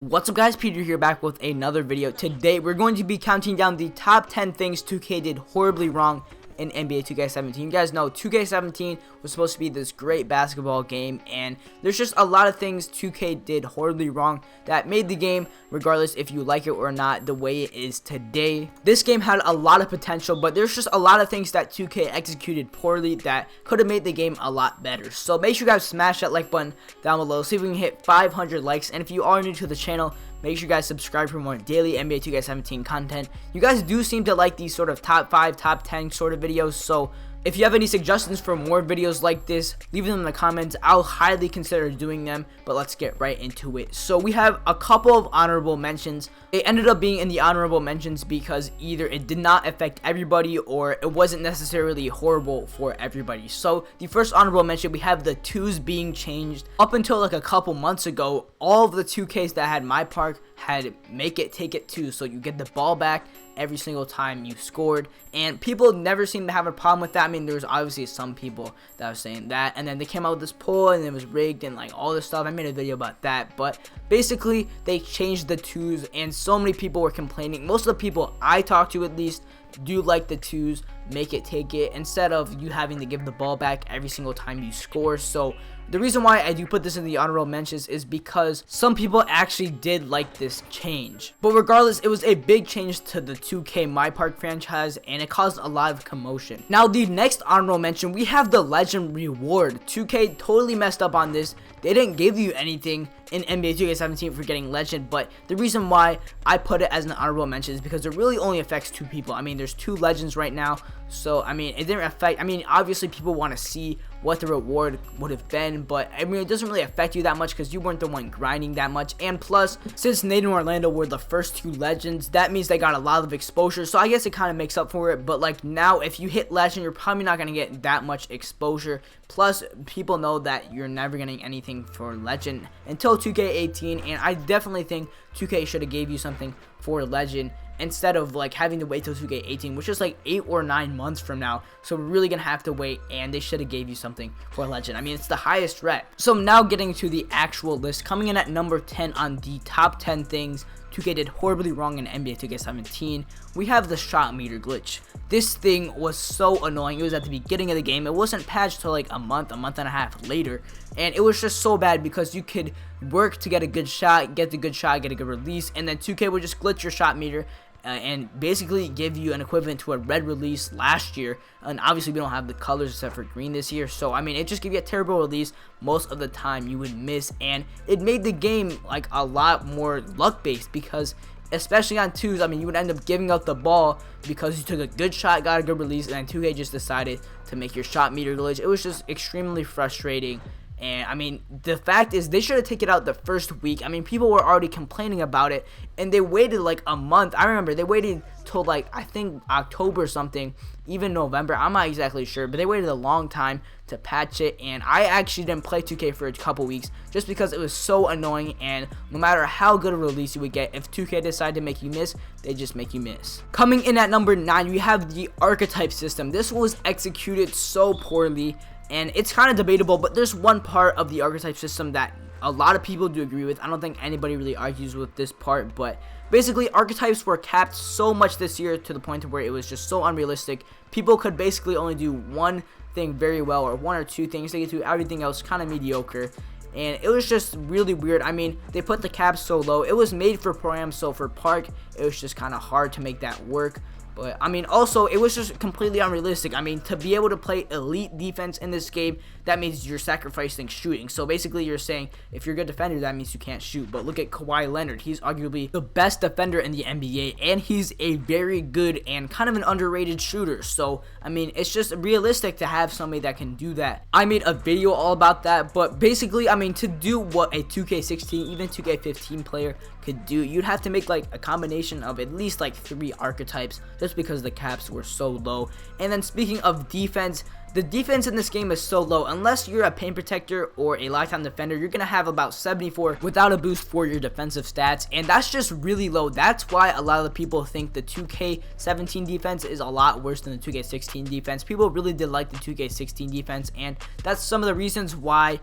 What's up guys, Peter here back with another video. Today we're going to be counting down the top 10 things 2K did horribly wrong in NBA 2K17. You guys know 2K17 was supposed to be this great basketball game, and there's just a lot of things 2K did horribly wrong that made the game, regardless if you like it or not, the way it is today. This game had a lot of potential, but there's just a lot of things that 2K executed poorly that could have made the game a lot better. So make sure you guys smash that like button down below, see if we can hit 500 likes, and if you are new to the channel, make sure you guys subscribe for more daily NBA 2K17 content. You guys do seem to like these sort of top 5, top 10 sort of videos, so if you have any suggestions for more videos like this, leave them in the comments. I'll highly consider doing them, but let's get right into it. So we have a couple of honorable mentions. It ended up being in the honorable mentions because either it did not affect everybody or it wasn't necessarily horrible for everybody. So the first honorable mention, we have the twos being changed. Up until like a couple months ago, all of the 2Ks that had my park had make it take it two, so you get the ball back every single time you scored, and people never seemed to have a problem with that. I mean, there was obviously some people that were saying that, and then they came out with this poll and it was rigged and like all this stuff. I made a video about that, but basically they changed the twos and so many people were complaining. Most of the people I talked to, at least, do like the twos, make it take it, instead of you having to give the ball back every single time you score. So the reason why I do put this in the honorable mentions is because some people actually did like this change. But regardless, it was a big change to the 2K My Park franchise, and it caused a lot of commotion. Now, the next honorable mention, we have the Legend reward. 2K totally messed up on this. They didn't give you anything in NBA 2K17 for getting Legend, but the reason why I put it as an honorable mention is because it really only affects two people. I mean, there's two Legends right now, so I mean, it didn't affect, I mean, obviously people want to see what the reward would have been, but I mean, it doesn't really affect you that much because you weren't the one grinding that much. And plus, since Nate and Orlando were the first two Legends, that means they got a lot of exposure, so I guess it kind of makes up for it. But like now, if you hit Legend, you're probably not going to get that much exposure. Plus, people know that you're never getting anything for Legend until 2K18, and I definitely think 2K should have gave you something for Legend instead of like having to wait till 2K18, which is like 8 or 9 months from now. So we're really gonna have to wait, and they should have gave you something for Legend. I mean, it's the highest rep. So now getting to the actual list, coming in at number 10 on the top 10 things 2K did horribly wrong in NBA 2K17, we have the shot meter glitch. This thing was so annoying. It was at the beginning of the game. It wasn't patched till like a month and a half later, and it was just so bad because you could work to get a good shot, get a good release, and then 2K would just glitch your shot meter and basically give you an equivalent to a red release last year. And obviously we don't have the colors except for green this year, so I mean, it just gave you a terrible release. Most of the time you would miss, and it made the game like a lot more luck based, because especially on twos, I mean, you would end up giving up the ball because you took a good shot, got a good release, and then 2K just decided to make your shot meter glitch. It was just extremely frustrating. And I mean, the fact is, they should have taken it out the first week. I mean, people were already complaining about it, and they waited like a month. I remember they waited till like, I think October or something, even November. I'm not exactly sure, but they waited a long time to patch it. And I actually didn't play 2K for a couple weeks just because it was so annoying. And no matter how good a release you would get, if 2K decided to make you miss, they just make you miss. Coming in at number 9, we have the archetype system. This was executed so poorly, and it's kind of debatable, but there's one part of the archetype system that a lot of people do agree with. I don't think anybody really argues with this part, but basically archetypes were capped so much this year to the point where it was just so unrealistic. People could basically only do one thing very well, or one or two things. They could do everything else kind of mediocre, and it was just really weird. I mean, they put the caps so low. It was made for Pro-Am, so for Park, it was just kind of hard to make that work. But I mean, also, it was just completely unrealistic. I mean, to be able to play elite defense in this game, that means you're sacrificing shooting. So basically, you're saying if you're a good defender, that means you can't shoot. But look at Kawhi Leonard. He's arguably the best defender in the NBA, and he's a very good and kind of an underrated shooter. So, I mean, it's just realistic to have somebody that can do that. I made a video all about that, but basically, I mean, to do what a 2K16, even 2K15 player could do, you'd have to make like a combination of at least like 3 archetypes, just because the caps were so low. And then speaking of defense, the defense in this game is so low. Unless you're a paint protector or a lifetime defender, you're going to have about 74 without a boost for your defensive stats, and that's just really low. That's why a lot of the people think the 2K17 defense is a lot worse than the 2K16 defense. People really did like the 2K16 defense, and that's some of the reasons why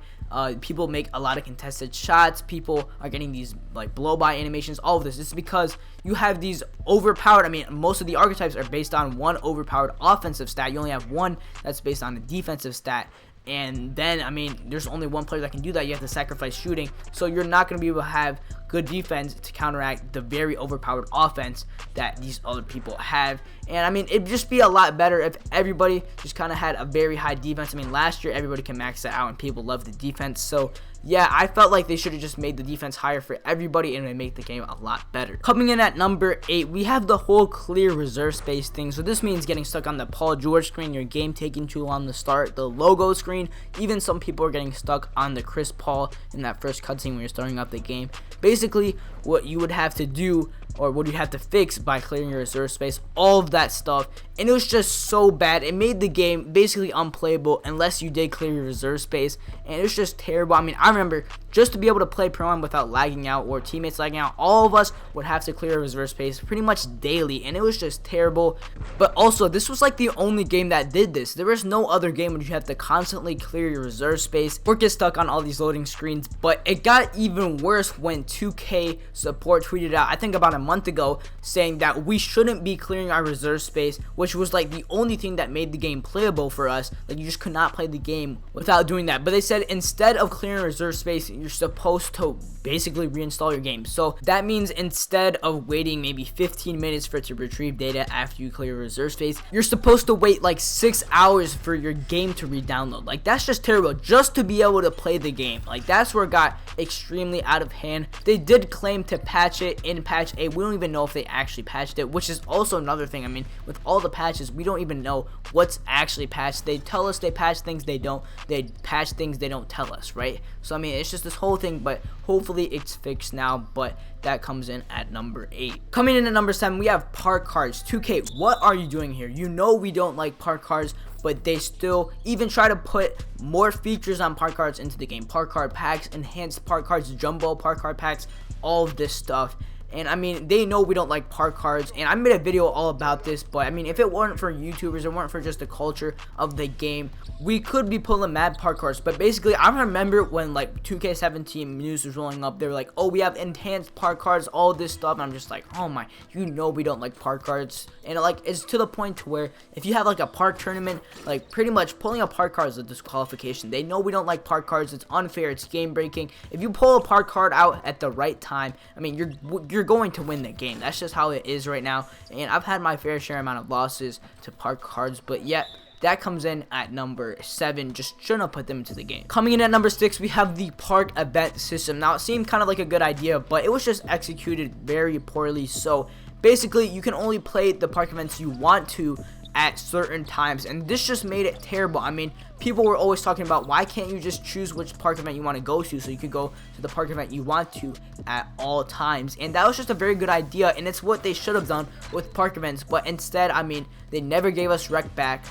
people make a lot of contested shots, people are getting these like blow by animations. All of this is because you have these overpowered, I mean, most of the archetypes are based on one overpowered offensive stat. You only have one that's based on a defensive stat. And then, I mean, there's only one player that can do that. You have to sacrifice shooting. So you're not going to be able to have good defense to counteract the very overpowered offense that these other people have. And, I mean, it'd just be a lot better if everybody just kind of had a very high defense. I mean, last year, everybody can max that out, and people love the defense. So, yeah, I felt like they should have just made the defense higher for everybody, and it would make the game a lot better. Coming in at number 8, we have the whole clear reserve space thing. So this means getting stuck on the Paul George screen, your game taking too long to start, the logo screen. Even some people are getting stuck on the Chris Paul in that first cutscene when you're starting up the game. Basically, what you would have to do, or what you have to fix by clearing your reserve space, all of that stuff, and it was just so bad. It made the game basically unplayable unless you did clear your reserve space, and it was just terrible. I mean, I remember just to be able to play Pro-Am without lagging out or teammates lagging out, all of us would have to clear reserve space pretty much daily, and it was just terrible. But also, this was like the only game that did this. There was no other game where you have to constantly clear your reserve space or get stuck on all these loading screens. But it got even worse when 2K support tweeted out, I think about a month ago, saying that we shouldn't be clearing our reserve space, which was like the only thing that made the game playable for us. Like, you just could not play the game without doing that. But they said instead of clearing reserve space, you're supposed to basically reinstall your game. So that means instead of waiting maybe 15 minutes for it to retrieve data after you clear reserve space, you're supposed to wait like 6 hours for your game to re-download. Like, that's just terrible, just to be able to play the game. Like, that's where it got extremely out of hand. They did claim to patch it in patch 8. We don't even know if they actually patched it, which is also another thing. I mean, with all the patches, we don't even know what's actually patched. They tell us they patch things, they don't. They patch things, they don't tell us, right? So I mean, it's just this whole thing, but hopefully it's fixed now. But that comes in at number 8. Coming in at number 7, we have park cards. 2K, what are you doing here? You know we don't like park cards, but they still even try to put more features on park cards into the game. Park card packs, enhanced park cards, jumbo park card packs, all of this stuff. And I mean, they know we don't like park cards, and I made a video all about this. But I mean, if it weren't for YouTubers, it weren't for just the culture of the game, we could be pulling mad park cards. But basically, I remember when like 2K17 news was rolling up, they were like, oh, we have enhanced park cards, all this stuff. And I'm just like, oh my, you know we don't like park cards. And like, it's to the point to where if you have like a park tournament, like pretty much pulling a park card is a disqualification. They know we don't like park cards. It's unfair, it's game breaking. If you pull a park card out at the right time, I mean, you're going to win the game. That's just how it is right now. And I've had my fair share amount of losses to park cards, but yet that comes in at number 7. Just shouldn't have put them into the game. Coming in at number 6, we have the park event system. Now, it seemed kind of like a good idea, but it was just executed very poorly. So basically, you can only play the park events you want to at certain times, and this just made it terrible. I mean, people were always talking about, why can't you just choose which park event you want to go to, so you could go to the park event you want to at all times. And that was just a very good idea, and it's what they should have done with park events. But instead, I mean, they never gave us rec back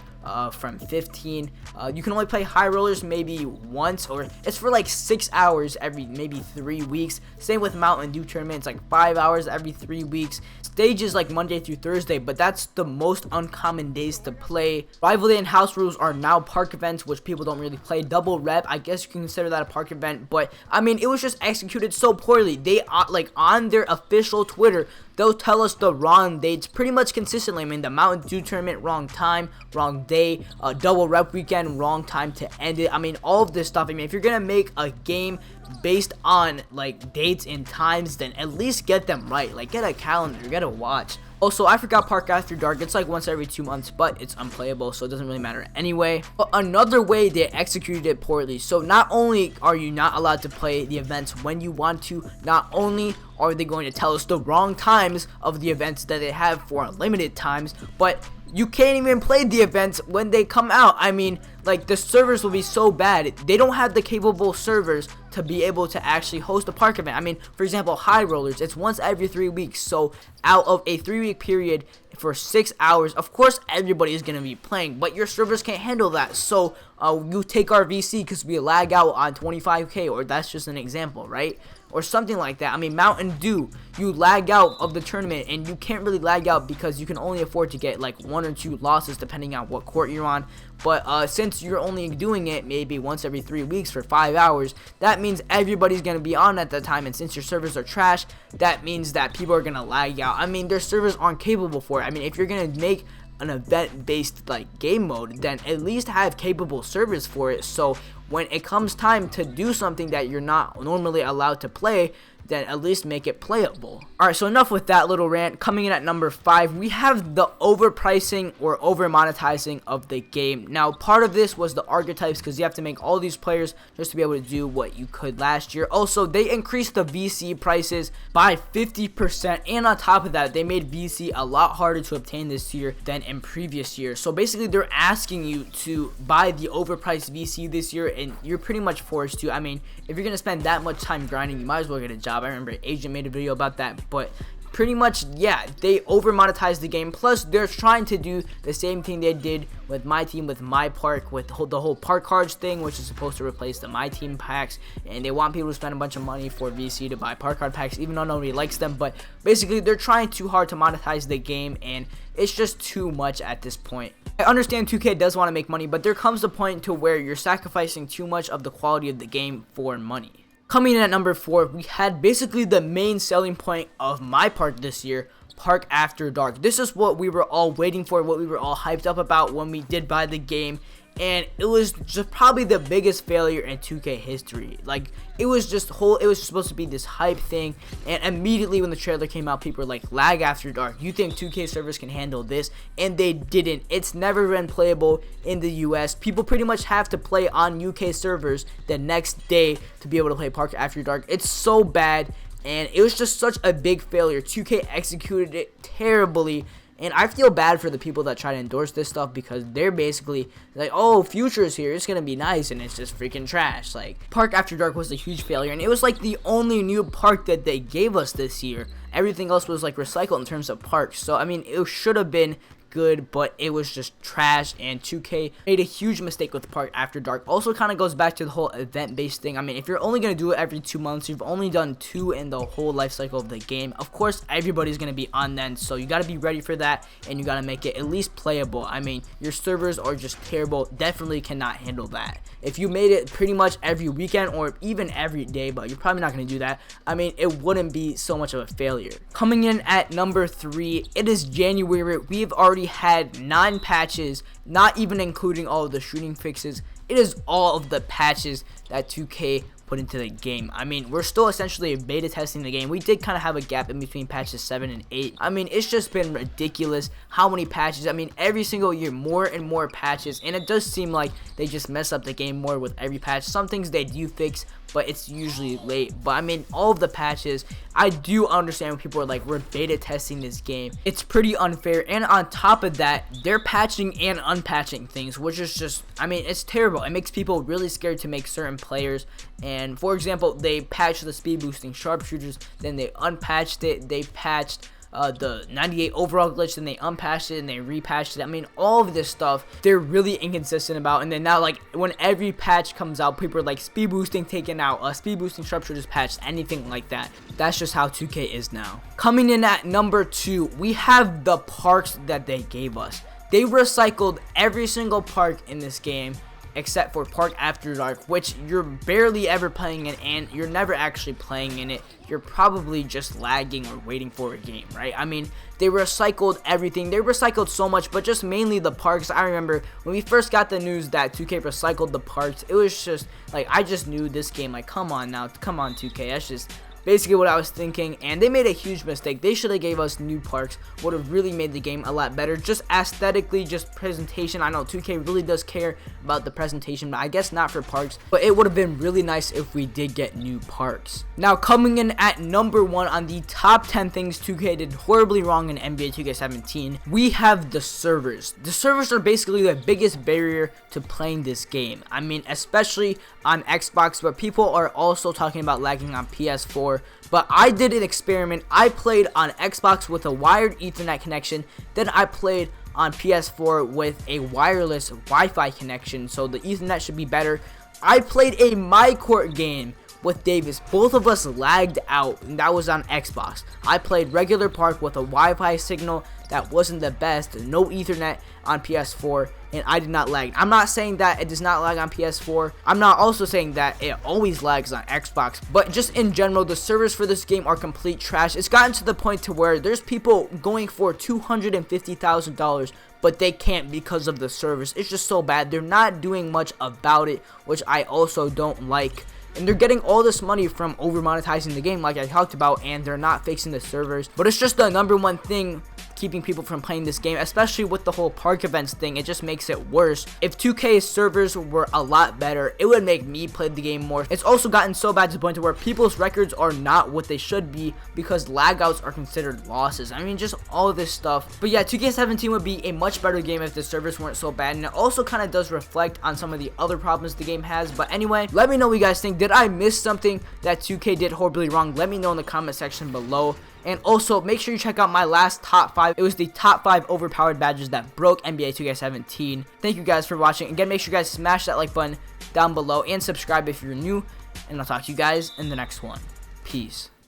from 15. You can only play high rollers maybe once, or it's for like 6 hours every maybe 3 weeks. Same with Mountain Dew tournament, it's like 5 hours every 3 weeks. Stages like Monday through Thursday, but that's the most uncommon days to play. Rival Day and house rules are now park events, which people don't really play. Double rep, I guess you can consider that a park event, but I mean, it was just executed so poorly. They like on their official Twitter, they'll tell us the wrong dates pretty much consistently. I mean, the Mountain Dew tournament, wrong time, wrong day. Double rep weekend, wrong time to end it. I mean, all of this stuff. I mean, if you're gonna make a game based on like dates and times, then at least get them right. Like, get a calendar, get a watch. Also, I forgot Park After Dark. It's like once every 2 months, but it's unplayable, so it doesn't really matter anyway. But another way they executed it poorly. So not only are you not allowed to play the events when you want to, not only are they going to tell us the wrong times of the events that they have for limited times, but you can't even play the events when they come out. I mean, like, the servers will be so bad. They don't have the capable servers to be able to actually host a park event. I mean, for example, high rollers, it's once every 3 weeks. So out of a 3-week period for 6 hours, of course everybody is going to be playing, but your servers can't handle that. So you take our VC because we lag out on 25k, or that's just an example, right? Or something like that. I mean, Mountain Dew, you lag out of the tournament, and you can't really lag out because you can only afford to get like 1 or 2 losses depending on what court you're on. But since you're only doing it maybe once every 3 weeks for 5 hours, that means everybody's going to be on at that time, and since your servers are trash, that means that people are going to lag out. I mean, their servers aren't capable for it. I mean, if you're going to make an event-based like game mode, then at least have capable servers for it, so when it comes time to do something that you're not normally allowed to play, then at least make it playable. Alright, so enough with that little rant. Coming in at number 5, we have the overpricing or over monetizing of the game. Now, part of this was the archetypes, because you have to make all these players just to be able to do what you could last year. Also, they increased the VC prices by 50%, and on top of that, they made VC a lot harder to obtain this year than in previous years. So basically, they're asking you to buy the overpriced VC this year, and you're pretty much forced to. I mean, if you're gonna spend that much time grinding, you might as well get a job. I remember Agent made a video about that, but pretty much, yeah, they over monetized the game. Plus, they're trying to do the same thing they did with my team, with my park, with the whole park cards thing, which is supposed to replace the my team packs, and they want people to spend a bunch of money for VC to buy park card packs, even though nobody likes them. But basically, they're trying too hard to monetize the game, and it's just too much at this point. I understand 2K does want to make money, but there comes a point to where you're sacrificing too much of the quality of the game for money. Coming in at number 4, we had basically the main selling point of my park this year, Park After Dark. This is what we were all waiting for, what we were all hyped up about when we did buy the game, and it was just probably the biggest failure in 2K history. Like, it was just supposed to be this hype thing, and immediately when the trailer came out, people were like, lag after dark, you think 2K servers can handle this? And they didn't. It's never been playable in the US. People pretty much have to play on UK servers the next day to be able to play Park After Dark. It's so bad, and it was just such a big failure. 2K executed it terribly. And I feel bad for the people that try to endorse this stuff, because they're basically like, oh, future's here, it's gonna be nice, and it's just freaking trash. Like, Park After Dark was a huge failure, and it was like the only new park that they gave us this year. Everything else was like recycled in terms of parks. So I mean, it should have been good, but it was just trash, and 2K made a huge mistake with Park After Dark. Also kind of goes back to the whole event-based thing. I mean, if you're only going to do it every 2 months, you've only done 2 in the whole life cycle of the game. Of course, everybody's going to be on then, so you got to be ready for that, and you got to make it at least playable. I mean, your servers are just terrible, definitely cannot handle that. If you made it pretty much every weekend or even every day, but you're probably not going to do that, I mean, it wouldn't be so much of a failure. Coming in at number 3, it is January. We've already had 9 patches, not even including all of the shooting fixes. It is all of the patches that 2K put into the game. I mean, we're still essentially beta testing the game. We did kind of have a gap in between patches 7 and 8. I mean, it's just been ridiculous how many patches. I mean, every single year, more and more patches, and it does seem like they just mess up the game more with every patch. Some things they do fix, but it's usually late. But I mean, all of the patches, I do understand when people are like, we're beta testing this game. It's pretty unfair, and on top of that, they're patching and unpatching things, which is just, I mean, it's terrible. It makes people really scared to make certain players. And for example, they patched the speed boosting sharpshooters, then they unpatched it, they patched the 98 overall glitch, then they unpatched it and they repatched it. I mean, all of this stuff they're really inconsistent about, and then now, like, when every patch comes out, people are like, speed boosting taken out, speed boosting sharpshooters patched, anything like that. That's just how 2K is now. Coming in at number 2, we have the parks that they gave us. They recycled every single park in this game except for Park After Dark, which you're barely ever playing in, and you're never actually playing in it. You're probably just lagging or waiting for a game, right? I mean, they recycled everything. They recycled so much, but just mainly the parks. I remember when we first got the news that 2K recycled the parks, it was just like, I just knew this game, like, come on now, come on 2K, that's just basically what I was thinking, and they made a huge mistake. They should have gave us new parks, would have really made the game a lot better, just aesthetically, just presentation. I know 2K really does care about the presentation, but I guess not for parks, but it would have been really nice if we did get new parks. Now, coming in at number 1 on the top 10 things 2K did horribly wrong in NBA 2K17, we have the servers. The servers are basically the biggest barrier to playing this game. I mean, especially on Xbox, but people are also talking about lagging on PS4. But I did an experiment. I played on Xbox with a wired Ethernet connection, then I played on PS4 with a wireless Wi-Fi connection, so the Ethernet should be better. I played a My Court game with Davis. Both of us lagged out, and that was on Xbox. I played regular park with a Wi-Fi signal that wasn't the best, no Ethernet on PS4, and I did not lag. I'm not saying that it does not lag on PS4. I'm not also saying that it always lags on Xbox, but just in general, the servers for this game are complete trash. It's gotten to the point to where there's people going for $250,000, but they can't because of the servers. It's just so bad. They're not doing much about it, which I also don't like. And they're getting all this money from over monetizing the game like I talked about, and they're not fixing the servers. But it's just the #1 thing keeping people from playing this game, especially with the whole park events thing. It just makes it worse. If 2K's servers were a lot better, it would make me play the game more. It's also gotten so bad to the point to where people's records are not what they should be because lagouts are considered losses. I mean, just all of this stuff. But yeah, 2K17 would be a much better game if the servers weren't so bad, and it also kind of does reflect on some of the other problems the game has. But anyway, let me know what you guys think. Did I miss something that 2K did horribly wrong? Let me know in the comment section below. And also, make sure you check out my last top 5. It was the top 5 overpowered badges that broke NBA 2K17. Thank you guys for watching. Again, make sure you guys smash that like button down below and subscribe if you're new. And I'll talk to you guys in the next one. Peace.